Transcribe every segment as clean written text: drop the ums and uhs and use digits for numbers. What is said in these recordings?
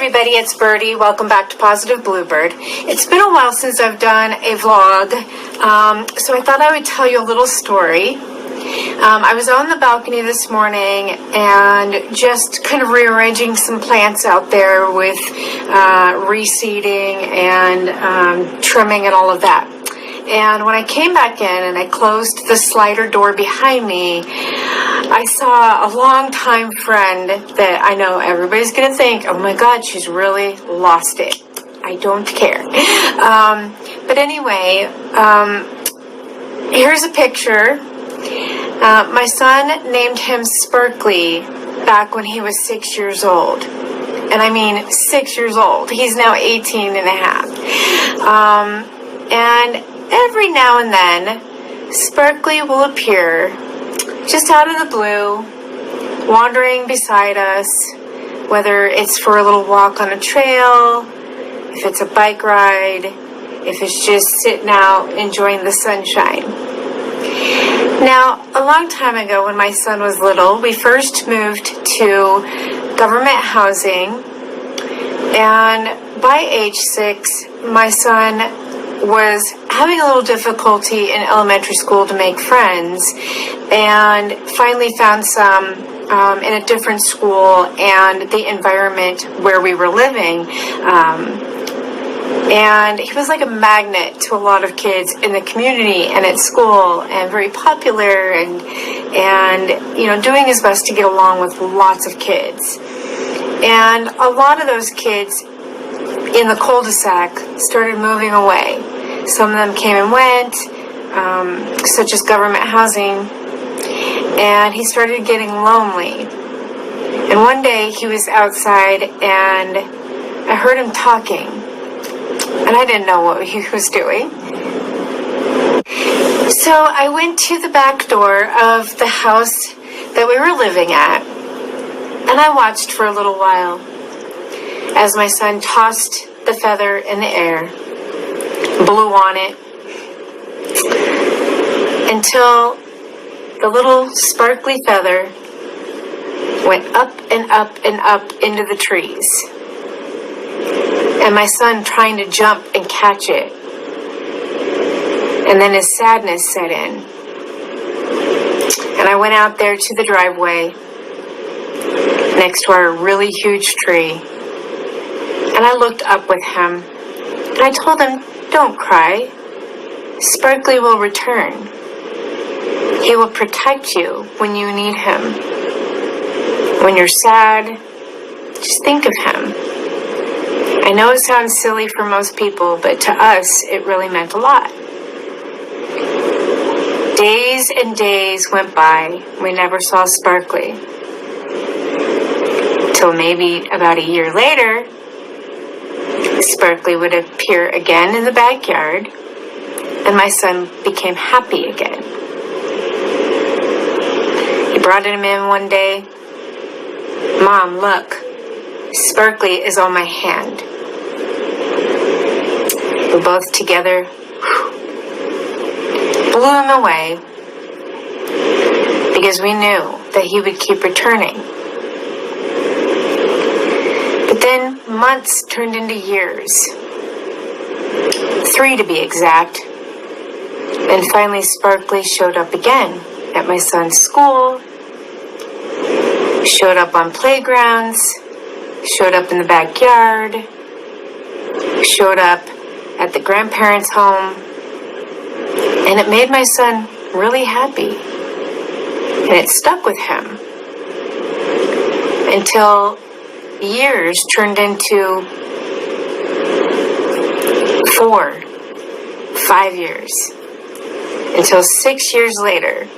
everybody, it's Birdie. Welcome back to Positive Bluebird. It's been a while since I've done a vlog, so I thought I would tell you a little story. I was on the balcony this morning and just kind of rearranging some plants out there with reseeding and trimming and all of that. And when I came back in and I closed the slider door behind me, I saw a longtime friend that I know everybody's going to think, oh my God, she's really lost it. I don't care. But anyway, here's a picture. My son named him Sparkly back when he was 6 years old. And I mean 6 years old. He's now 18 and a half. And every now and then, Sparkly will appear just out of the blue, wandering beside us, whether it's for a little walk on a trail, if it's a bike ride, if it's just sitting out enjoying the sunshine. Now, a long time ago when my son was little, we first moved to government housing, and by age 6, my son was having a little difficulty in elementary school to make friends, and finally found some in a different school and the environment where we were living. And he was like a magnet to a lot of kids in the community and at school, and very popular, and you know, doing his best to get along with lots of kids. And a lot of those kids in the cul-de-sac started moving away. Some of them came and went, such as government housing, and he started getting lonely. And one day he was outside and I heard him talking, and I didn't know what he was doing. So I went to the back door of the house that we were living at, and I watched for a little while as my son tossed the feather in the air, blew on it, until the little sparkly feather went up and up and up into the trees. And my son trying to jump and catch it. And then his sadness set in. And I went out there to the driveway next to our really huge tree. And I looked up with him. And I told him, don't cry. Sparkly will return. He will protect you when you need him. When you're sad, just think of him. I know it sounds silly for most people, but to us, it really meant a lot. Days and days went by. We never saw Sparkly. Till maybe about a year later, Sparkly would appear again in the backyard, and my son became happy again. He brought him in one day. Mom, look, Sparkly is on my hand. We both together blew him away because we knew that he would keep returning. But then months turned into years, 3 to be exact, and finally Sparkly showed up again at my son's school, showed up on playgrounds, showed up in the backyard, showed up at the grandparents' home, and it made my son really happy, and it stuck with him until years turned into 4, 5 years, until 6 years later,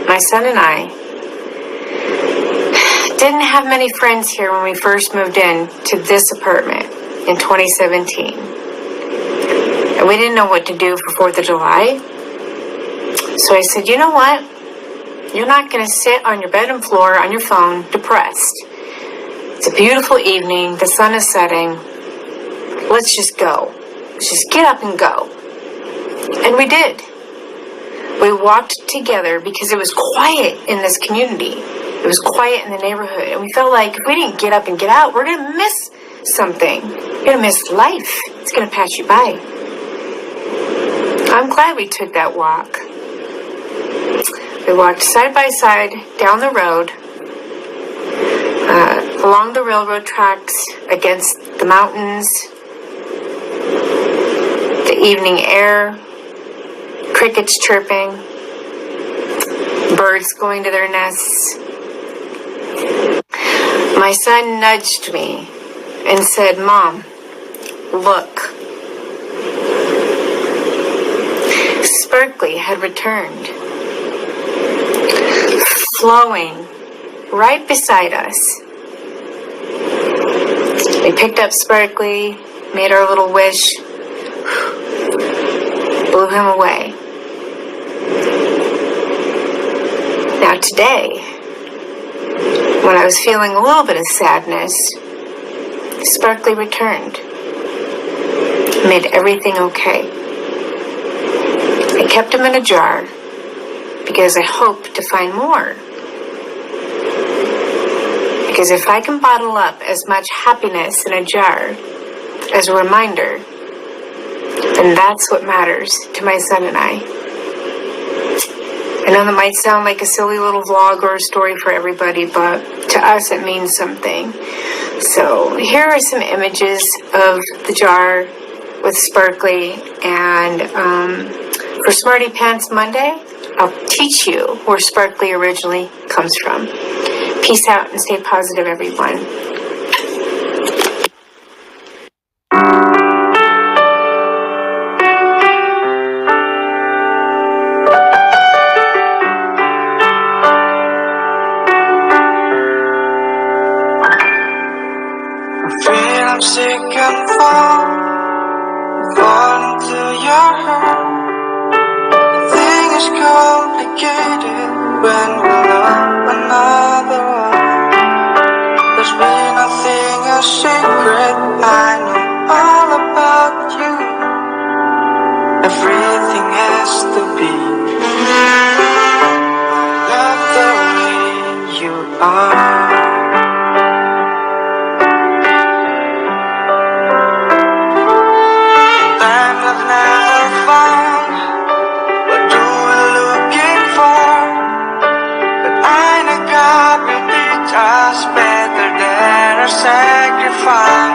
my son and I didn't have many friends here when we first moved in to this apartment in 2017. And we didn't know what to do for 4th of July. So I said, you know what? You're not going to sit on your bedroom floor on your phone depressed. It's a beautiful evening. The sun is setting. Let's just go. Let's just get up and go. And we did. We walked together because it was quiet in this community. It was quiet in the neighborhood. And we felt like if we didn't get up and get out, we're going to miss something, you're going to miss life. It's going to pass you by. I'm glad we took that walk. We walked side by side down the road, along the railroad tracks, against the mountains, the evening air, crickets chirping, birds going to their nests. My son nudged me and said, "Mom, look." Sparkly had returned, flowing right beside us. We picked up Sparkly, made our little wish, blew him away. Now today, when I was feeling a little bit of sadness, Sparkly returned, made everything okay. I kept him in a jar because I hoped to find more. Because if I can bottle up as much happiness in a jar as a reminder, then that's what matters to my son and I. I know that might sound like a silly little vlog or a story for everybody, but to us it means something. So here are some images of the jar with Sparkly, and for Smarty Pants Monday, I'll teach you where Sparkly originally comes from. Peace out and stay positive, everyone. I'm sick and fall into your heart. Everything is complicated when we love another one. There's been nothing a secret. I know all about you. Everything has to be. I love the way you are. Better than a sacrifice.